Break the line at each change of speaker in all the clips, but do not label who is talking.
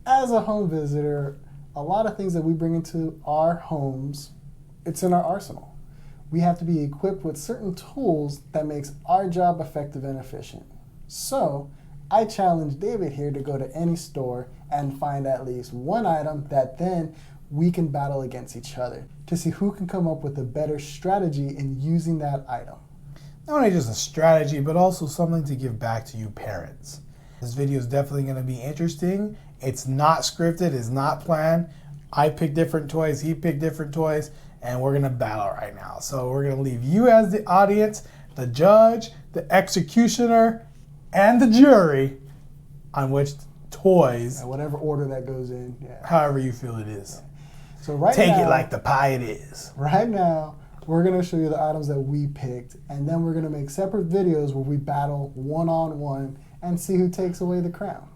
as a home visitor, a lot of things that we bring into our homes, it's in our arsenal. We have to be equipped with certain tools that makes our job effective and efficient. So I challenge David here to go to any store and find at least one item that then we can battle against each other to see who can come up with a better strategy in using that item.
Not only just a strategy, but also something to give back to you parents. This video is definitely going to be interesting. It's not scripted, it's not planned. I picked different toys, he picked different toys, and we're going to battle right now. So we're going to leave you as the audience, the judge, the executioner, and the jury on which toys,
Whatever order that goes in,
however you feel it is.
So right
Take
now,
it like the pie it is.
Right now, we're going to show you the items that we picked, and then we're going to make separate videos where we battle one-on-one and see who takes away the crown.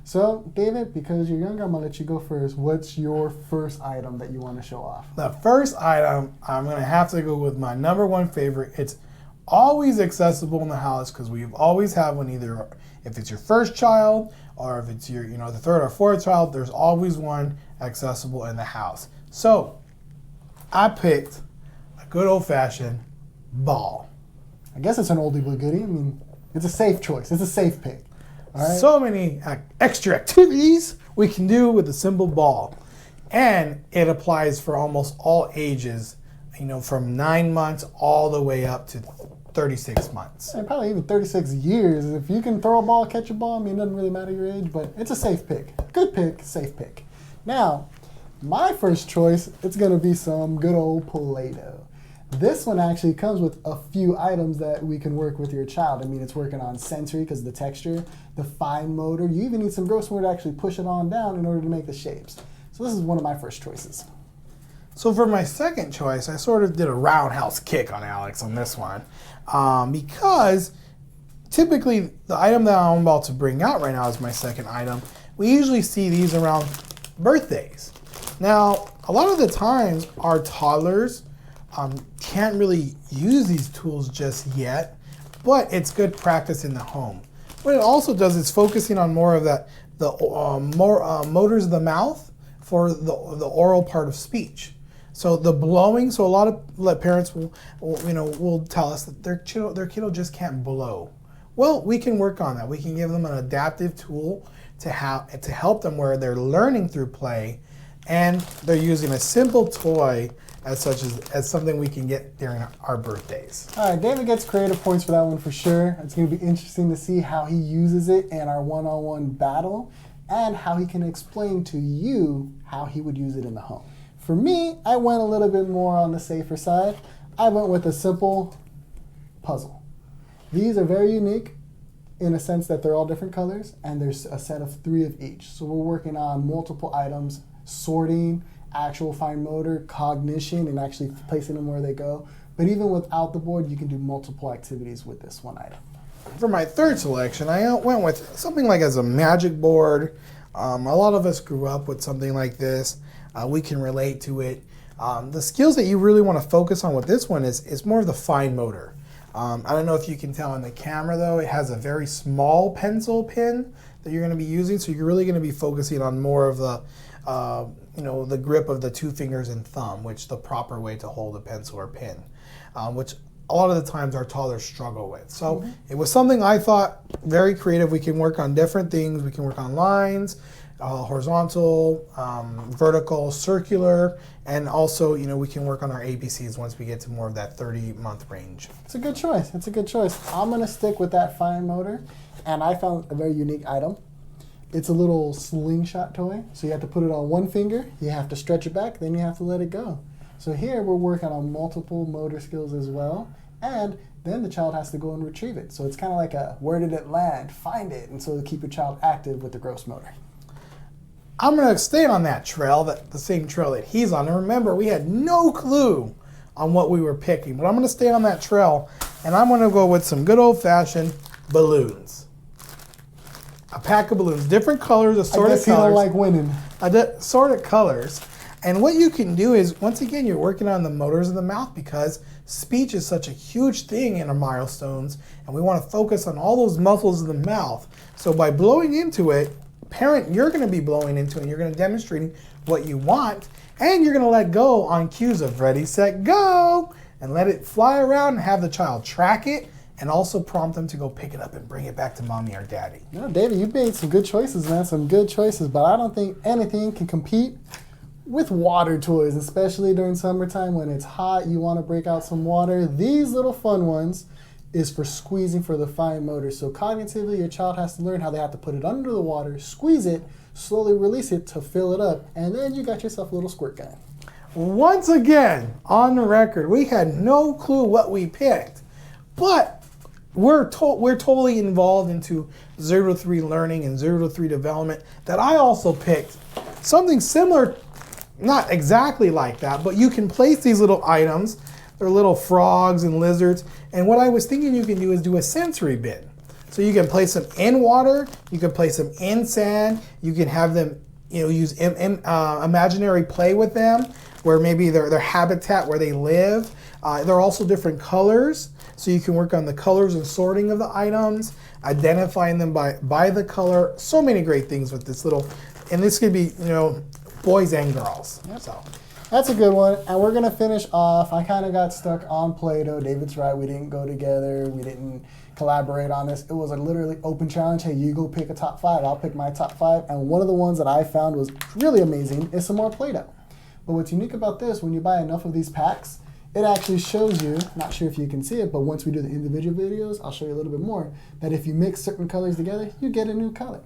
So, David, because you're younger, I'm going to let you go first. What's your first item that you want to show off?
The first item, I'm going to have to go with my number one favorite. It's always accessible in the house because we've always had one, either if it's your first child or if it's your, the third or fourth child, there's always one accessible in the house. So, I picked a good old-fashioned ball.
I guess it's an oldie but goodie. I mean, it's a safe choice. It's a safe pick. All right?
So many extra activities we can do with a simple ball. And it applies for almost all ages, from 9 months all the way up to 36 months.
And probably even 36 years. If you can throw a ball, catch a ball, I mean, it doesn't really matter your age, but it's a safe pick. Good pick, safe pick. Now, my first choice, it's going to be some good old Play-Doh. This one actually comes with a few items that we can work with your child. I mean, it's working on sensory because of the texture, the fine motor. You even need some gross motor to actually push it on down in order to make the shapes. So this is one of my first choices.
So for my second choice, I sort of did a roundhouse kick on Alex on this one because typically the item that I'm about to bring out right now is my second item. We usually see these around birthdays. Now, a lot of the times our toddlers can't really use these tools just yet, but it's good practice in the home. What it also does is focusing on more of the motors of the mouth for the oral part of speech. So the blowing, so a lot of parents will tell us that their kiddo just can't blow. Well, we can work on that. We can give them an adaptive tool to help them where they're learning through play, and they're using a simple toy as something we can get during our birthdays.
All right, David gets creative points for that one for sure. It's going to be interesting to see how he uses it in our one-on-one battle and how he can explain to you how he would use it in the home. For me, I went a little bit more on the safer side. I went with a simple puzzle. These are very unique in a sense that they're all different colors and there's a set of 3 of each. So we're working on multiple items, sorting, actual fine motor, cognition, and actually placing them where they go. But even without the board, you can do multiple activities with this one item.
For my third selection, I went with something like as a magic board. A lot of us grew up with something like this. We can relate to it. The skills that you really want to focus on with this one is more of the fine motor. I don't know if you can tell in the camera though, it has a very small pencil pin that you're going to be using, so you're really going to be focusing on more of the the grip of the 2 fingers and thumb, which the proper way to hold a pencil or pen, which a lot of the times our toddlers struggle with. So it was something I thought very creative. We can work on different things. We can work on lines, horizontal, vertical, circular, and also we can work on our ABCs once we get to more of that 30-month range.
It's a good choice. It's a good choice. I'm going to stick with that fine motor, and I found a very unique item. It's a little slingshot toy, so you have to put it on one finger, you have to stretch it back, then you have to let it go. So here we're working on multiple motor skills as well, and then the child has to go and retrieve it. So it's kind of like a where did it land, find it, and so to keep your child active with the gross motor.
I'm going to stay on that trail, the same trail that he's on. And remember, we had no clue on what we were picking, but I'm going to stay on that trail, and I'm going to go with some good old-fashioned balloons. A pack of balloons, different colors, assorted colors.
I guess you don't like winning.
Assorted colors. And what you can do is, once again, you're working on the motors of the mouth because speech is such a huge thing in our milestones, and we want to focus on all those muscles of the mouth. So by blowing into it, parent, you're going to be blowing into it, and you're going to demonstrating what you want, and you're going to let go on cues of ready, set, go, and let it fly around and have the child track it, and also prompt them to go pick it up and bring it back to mommy or daddy.
No, David, you made some good choices, man. Some good choices, but I don't think anything can compete with water toys, especially during summertime when it's hot. You want to break out some water. These little fun ones is for squeezing for the fine motor. So cognitively, your child has to learn how they have to put it under the water, squeeze it, slowly release it to fill it up, and then you got yourself a little squirt gun.
Once again, on the record, we had no clue what we picked, but we're totally involved into 0 to 3 learning and 0 to 3 development that I also picked something similar, not exactly like that, but you can place these little items. They're little frogs and lizards, and what I was thinking you can do is do a sensory bin. So you can place them in water, you can place them in sand, you can have them, use imaginary play with them, where maybe their habitat where they live. They're also different colors, so you can work on the colors and sorting of the items, identifying them by the color. So many great things with this little, and this could be, boys and girls.
Yep.
So
that's a good one, and we're gonna finish off. I kind of got stuck on Play-Doh. David's right, we didn't go together, we didn't collaborate on this. It was a literally open challenge. Hey, you go pick a top 5, I'll pick my top 5, and one of the ones that I found was really amazing is some more Play-Doh. But what's unique about this, when you buy enough of these packs, it actually shows you, not sure if you can see it, but once we do the individual videos, I'll show you a little bit more, that if you mix certain colors together, you get a new color.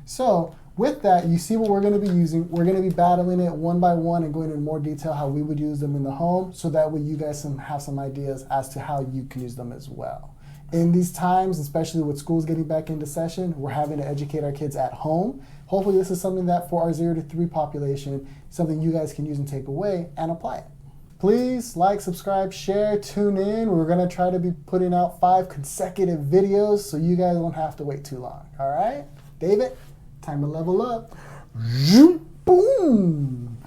So with that, you see what we're going to be using. We're going to be battling it one by one and going into more detail how we would use them in the home, so that way you guys have some ideas as to how you can use them as well. In these times, especially with schools getting back into session, we're having to educate our kids at home. Hopefully this is something that for our 0 to 3 population, something you guys can use and take away and apply it. Please like, subscribe, share, tune in. We're gonna try to be putting out 5 consecutive videos so you guys won't have to wait too long. All right? David, time to level up.
zoom.
Boom!